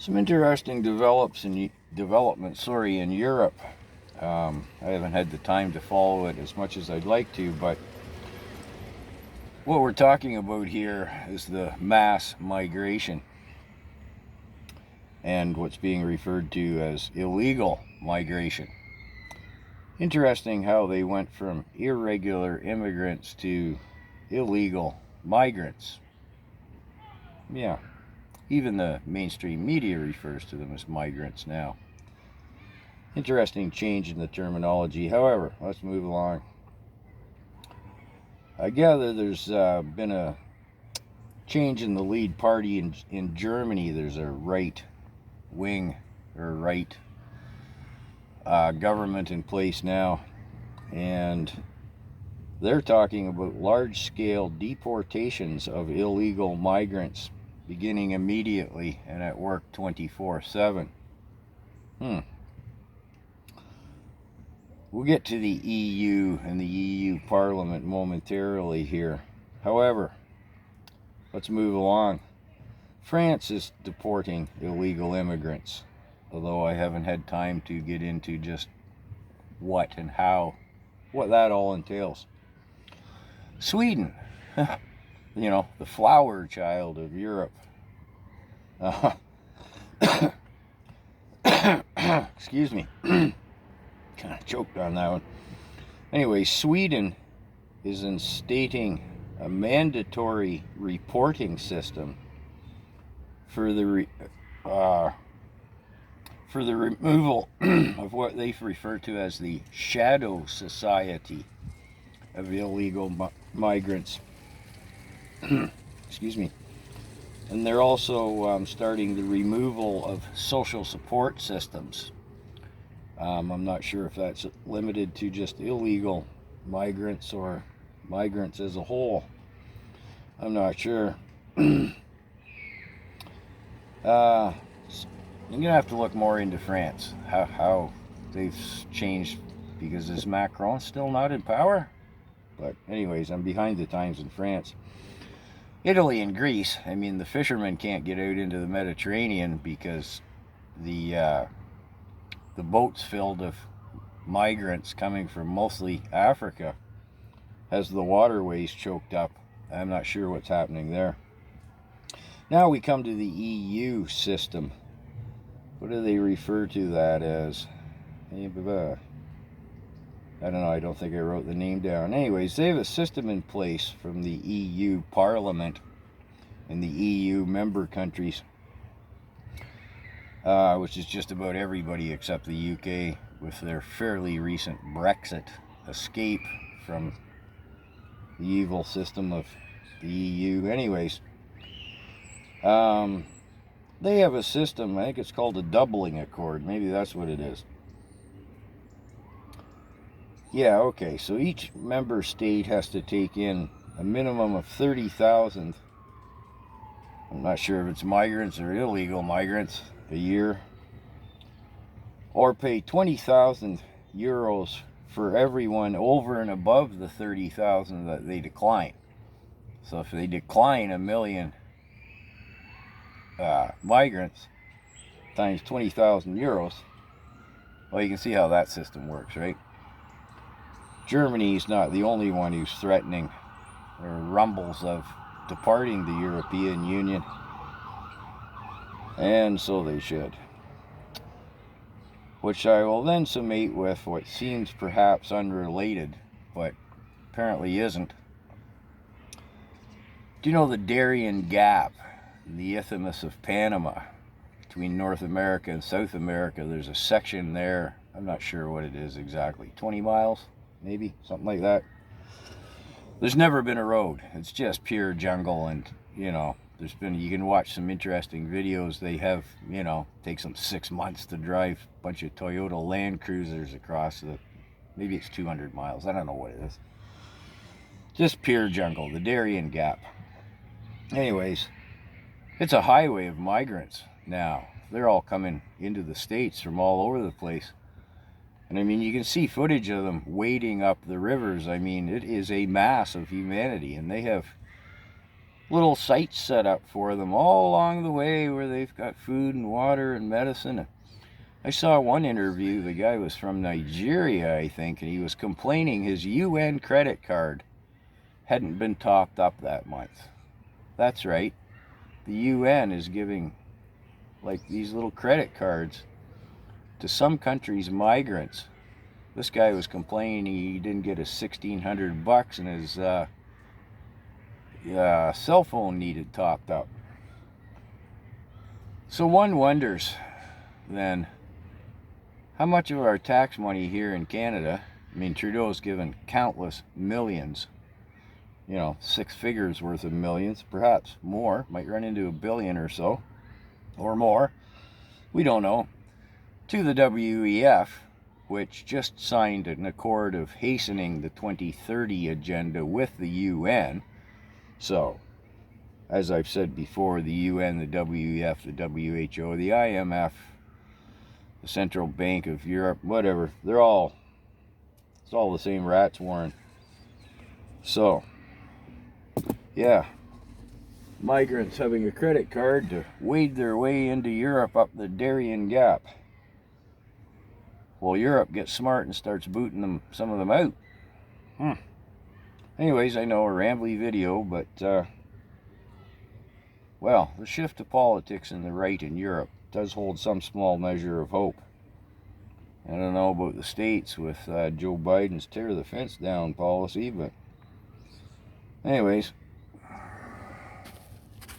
Some interesting developments in Europe. I haven't had the time to follow it as much as I'd like to, but what we're talking about here is the mass migration and what's being referred to as illegal migration. Interesting how they went from irregular immigrants to illegal migrants. Yeah. Even the mainstream media refers to them as migrants now. Interesting change in the terminology. However, let's move along. I gather there's been a change in the lead party in Germany. There's a right wing or right government in place now, and they're talking about large-scale deportations of illegal migrants beginning immediately and at work 24/7. We'll get to the EU and the EU Parliament momentarily here. However, let's move along. France is deporting illegal immigrants, although I haven't had time to get into just what and how, what that all entails. Sweden, you know, the flower child of Europe. Excuse me. Kind of choked on that one. Anyway, Sweden is instating a mandatory reporting system for the removal of what they refer to as the shadow society of illegal migrants. Excuse me. And they're also starting the removal of social support systems. I'm not sure if that's limited to just illegal migrants or migrants as a whole. I'm not sure. I'm going to have to look more into France, how they've changed, because is Macron still not in power? But anyways, I'm behind the times in France. Italy and Greece, I mean, the fishermen can't get out into the Mediterranean because the boats filled with migrants coming from mostly Africa has the waterways choked up. I'm not sure what's happening there. Now we come to the EU system. What do they refer to that as? I don't know, I don't think I wrote the name down. Anyways, they have a system in place from the EU Parliament and the EU member countries, which is just about everybody except the UK, with their fairly recent Brexit escape from the evil system of the EU. Anyways, they have a system, I think it's called a doubling accord. Maybe that's what it is. Yeah, okay, so each member state has to take in a minimum of 30,000, I'm not sure if it's migrants or illegal migrants, a year, or pay 20,000 euros for everyone over and above the 30,000 that they decline. So if they decline 1 million migrants times 20,000 euros, well, you can see how that system works, right? Germany's not the only one who's threatening or rumbles of departing the European Union, and so they should. Which I will then summate with what seems perhaps unrelated, but apparently isn't. Do you know the Darien Gap, the Isthmus of Panama, between North America and South America? There's a section there, I'm not sure what it is exactly, 20 miles, maybe, something like that. There's never been a road. It's just pure jungle, and, you know, you can watch some interesting videos. They have, you know, takes them 6 months to drive a bunch of Toyota Land Cruisers across maybe it's 200 miles, I don't know what it is. Just pure jungle, the Darien Gap. Anyways, it's a highway of migrants now. They're all coming into the States from all over the place. And I mean, you can see footage of them wading up the rivers. I mean, it is a mass of humanity, and they have little sites set up for them all along the way where they've got food and water and medicine. I saw one interview, the guy was from Nigeria, I think, and he was complaining his UN credit card hadn't been topped up that month. That's right. The UN is giving like these little credit cards to some countries' migrants. This guy was complaining he didn't get his $1,600 and his cell phone needed topped up. So one wonders then, how much of our tax money here in Canada, I mean, Trudeau's given countless millions, you know, 6 figures worth of millions, perhaps more, might run into $1 billion or so, or more, we don't know, to the WEF, which just signed an accord of hastening the 2030 agenda with the UN. So, as I've said before, the UN, the WEF, the WHO, the IMF, the Central Bank of Europe, whatever, it's all the same rats warren. So, yeah, migrants having a credit card to wade their way into Europe up the Darien Gap. Well, Europe gets smart and starts booting some of them out. Anyways, I know, a rambly video, but, well, the shift to politics and the right in Europe does hold some small measure of hope. I don't know about the States with Joe Biden's tear the fence down policy, but anyways,